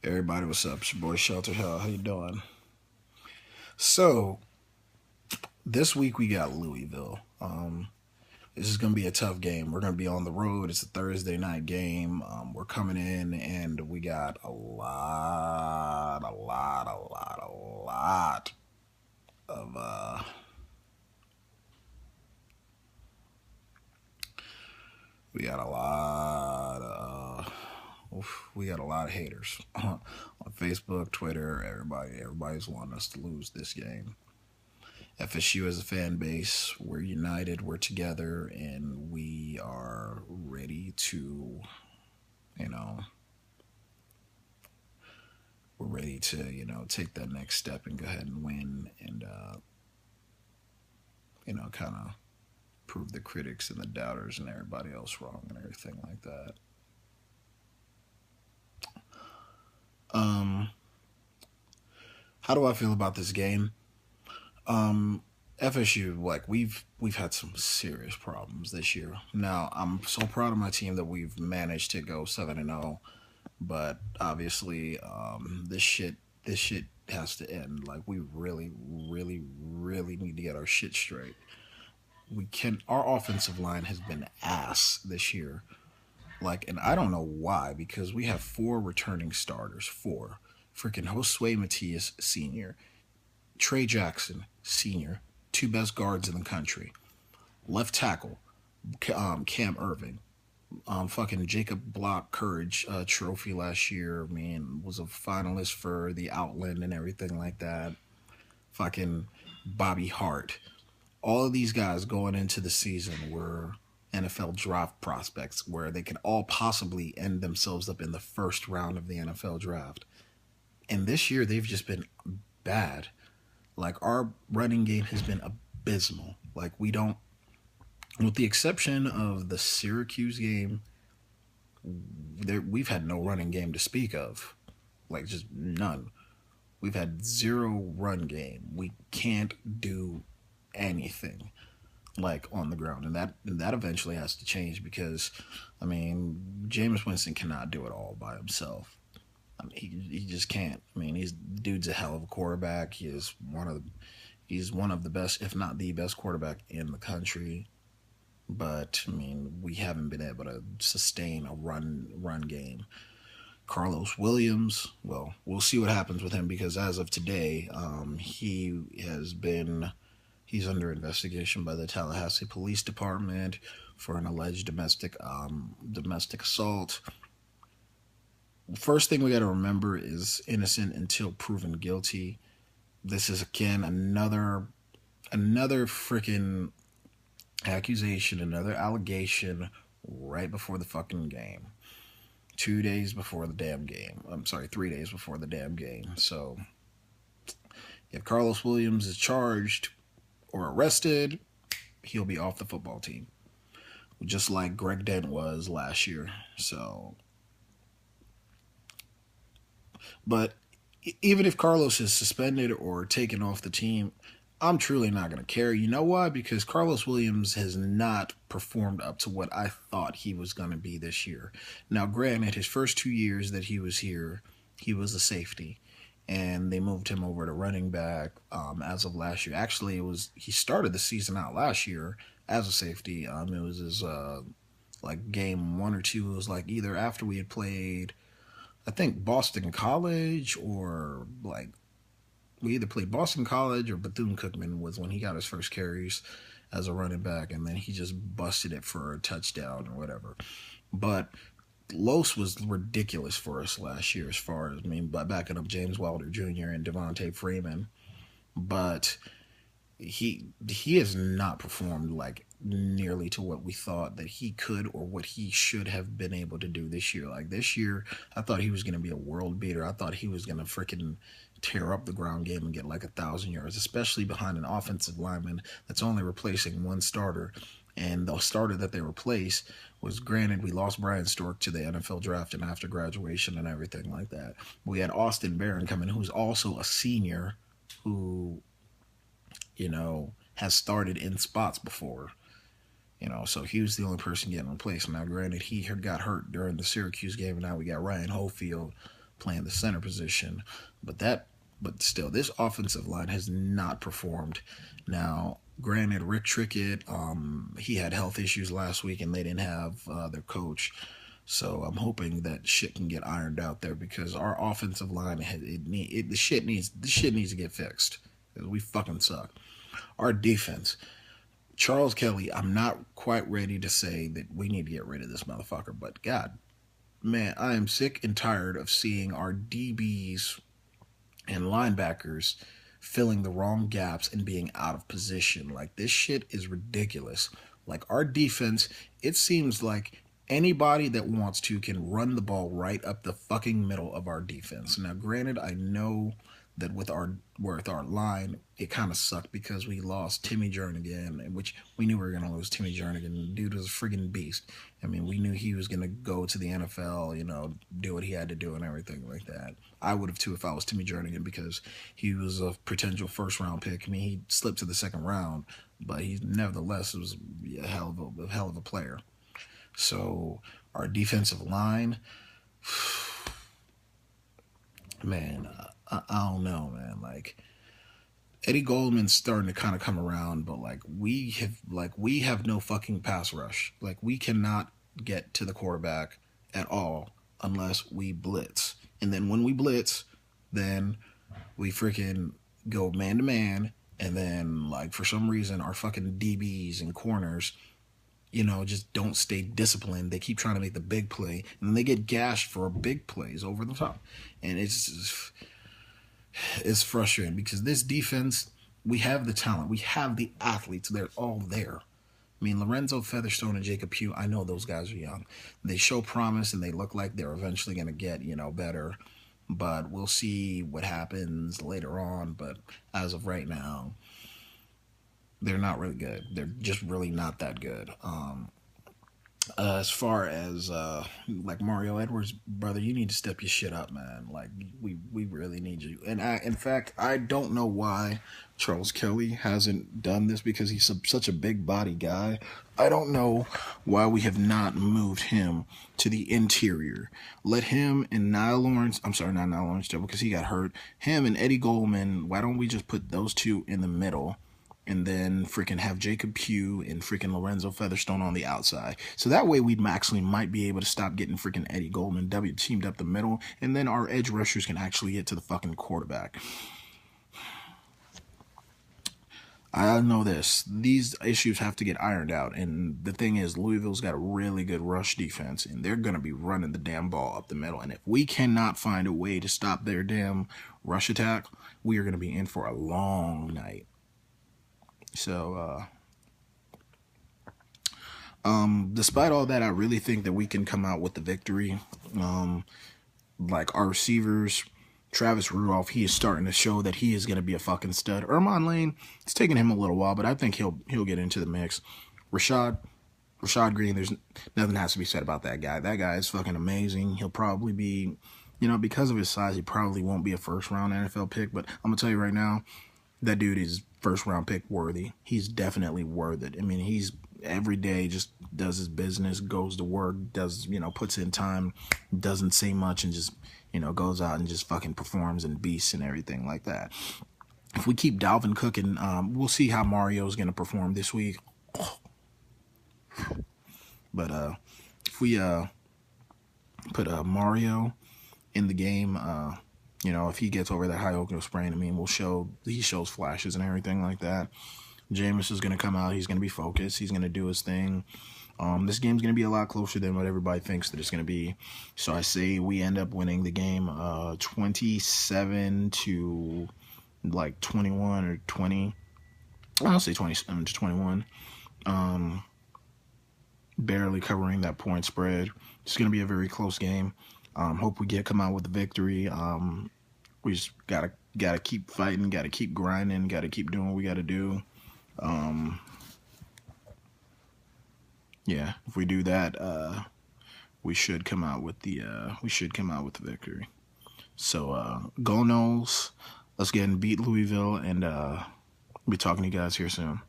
Everybody, what's up? It's your boy Shelter Hell. How you doing? So this week we got Louisville. This is gonna be a tough game. We're gonna be on the road. It's a Thursday night game. We're coming in and we got a lot of we got a lot of we got a lot of haters on Facebook, Twitter. Everybody's wanting us to lose this game. FSU as a fan base, we're united, we're together, and we are ready to, you know, we're ready to, take that next step and go ahead and win and, kind of prove the critics and the doubters and everybody else wrong and everything like that. Um, how do I feel about this game? FSU, like we've had some serious problems this year. Now I'm so proud of my team that we've managed to go 7-0, but obviously this shit has to end. Like we really need to get our shit straight. Our offensive line has been ass this year. Like, and I don't know why because we have four returning starters. Four, freaking Josue Matias Senior, Trey Jackson Senior, two best guards in the country. Left tackle, Cam Irving. Fucking Jacob Block Courage trophy last year. Man, was a finalist for the Outland and everything like that. Fucking Bobby Hart. All of these guys going into the season were NFL draft prospects where they could all possibly end themselves up in the first round of the NFL draft. And this year they've just been bad. Like our running game has been abysmal. Like we don't, with the exception of the Syracuse game, we've had no running game to speak of. Like just none. We've had zero run game. We can't do anything like on the ground, and that eventually has to change because, I mean, Jameis Winston cannot do it all by himself. I mean, he just can't. I mean, he's dude's a hell of a quarterback. He's one of the best, if not the best quarterback in the country. But I mean, we haven't been able to sustain a run game. Carlos Williams, well, we'll see what happens with him because as of today, he's under investigation by the Tallahassee Police Department for an alleged domestic assault. First thing we got to remember is innocent until proven guilty. This is again another freaking accusation, another allegation right before the fucking game. 2 days before the damn game. I'm sorry, 3 days before the damn game. So if Carlos Williams is charged or arrested, he'll be off the football team, just like Greg Dent was last year. So, but even if Carlos is suspended or taken off the team, I'm truly not going to care. You know why? Because Carlos Williams has not performed up to what I thought he was going to be this year. Now, granted, his first 2 years that he was here, he was a safety, and they moved him over to running back as of last year. Actually, he started the season out last year as a safety. It was his like game 1 or 2. It was like either after we had played, I think Boston College, or like we either played Boston College or Bethune Cookman was when he got his first carries as a running back, and then he just busted it for a touchdown or whatever. But Los was ridiculous for us last year, as far as, I mean, by backing up James Wilder Jr. and Devontae Freeman. But he has not performed like nearly to what we thought that he could or what he should have been able to do this year. Like this year, I thought he was going to be a world beater. I thought he was going to freaking tear up the ground game and get like 1,000 yards, especially behind an offensive lineman that's only replacing one starter. And the starter that they replaced was, granted, we lost Brian Stork to the NFL draft and after graduation and everything like that. We had Austin Barron come in, who's also a senior, who, has started in spots before. So he was the only person getting replaced. Now, granted, he got hurt during the Syracuse game, and now we got Ryan Hofield, playing the center position. But still, this offensive line has not performed. Now, granted, Rick Trickett, he had health issues last week, and they didn't have their coach. So I'm hoping that shit can get ironed out there because our offensive line, the shit needs to get fixed. We fucking suck. Our defense, Charles Kelly, I'm not quite ready to say that we need to get rid of this motherfucker, but God, man, I am sick and tired of seeing our DBs and linebackers filling the wrong gaps and being out of position. Like, this shit is ridiculous. Like, our defense, it seems like anybody that wants to can run the ball right up the fucking middle of our defense. Now, granted, I know that with our line, it kind of sucked because we lost Timmy Jernigan, which we knew we were going to lose Timmy Jernigan. The dude was a friggin' beast. I mean, we knew he was going to go to the NFL, do what he had to do and everything like that. I would have too if I was Timmy Jernigan because he was a potential first-round pick. I mean, he slipped to the second round, but he nevertheless was a hell of a player. So our defensive line, man, I don't know, man. Like, Eddie Goldman's starting to kind of come around, but we have no fucking pass rush. Like, we cannot get to the quarterback at all unless we blitz. And then when we blitz, then we freaking go man to man, and then for some reason our fucking DBs and corners, just don't stay disciplined. They keep trying to make the big play, and then they get gashed for big plays over the top. And it's frustrating because this defense, we have the talent. We have the athletes. They're all there. I mean, Lorenzo Featherstone and Jacob Pugh, I know those guys are young. They show promise, and they look like they're eventually going to get, better. But we'll see what happens later on. But as of right now, they're not really good. They're just really not that good. As far as Mario Edwards, brother, you need to step your shit up, man. We really need you. And in fact, I don't know why Charles Kelly hasn't done this because he's such a big body guy. I don't know why we have not moved him to the interior. Let him and not Niall Lawrence, because he got hurt. Him and Eddie Goldman, why don't we just put those two in the middle? And then freaking have Jacob Pugh and freaking Lorenzo Featherstone on the outside. So that way we actually might be able to stop getting freaking Eddie Goldman teamed up the middle. And then our edge rushers can actually get to the fucking quarterback. I know this. These issues have to get ironed out. And the thing is, Louisville's got a really good rush defense. And they're going to be running the damn ball up the middle. And if we cannot find a way to stop their damn rush attack, we are going to be in for a long night. So, despite all that, I really think that we can come out with the victory. Our receivers, Travis Rudolph, he is starting to show that he is going to be a fucking stud. Ermon Lane, it's taking him a little while, but I think he'll get into the mix. Rashad Green, there's nothing has to be said about that guy. That guy is fucking amazing. He'll probably be, because of his size, he probably won't be a first-round NFL pick, but I'm going to tell you right now, that dude is first-round pick worthy. He's definitely worth it. I mean, he's every day just does his business, goes to work, does, puts in time, doesn't say much, and just, goes out and just fucking performs and beasts and everything like that. If we keep Dalvin cooking, we'll see how Mario's going to perform this week. But if we put Mario in the game, if he gets over that high ankle sprain, I mean, he shows flashes and everything like that. Jameis is going to come out. He's going to be focused. He's going to do his thing. This game's going to be a lot closer than what everybody thinks that it's going to be. So I say we end up winning the game 27 to 21 or 20. I'll say 27 to 21. Barely covering that point spread. It's going to be a very close game. Hope we come out with the victory. We just gotta keep fighting, gotta keep grinding, gotta keep doing what we gotta do. Yeah, if we do that, we should come out with the victory. So go Noles. Let's get and beat Louisville, and be talking to you guys here soon.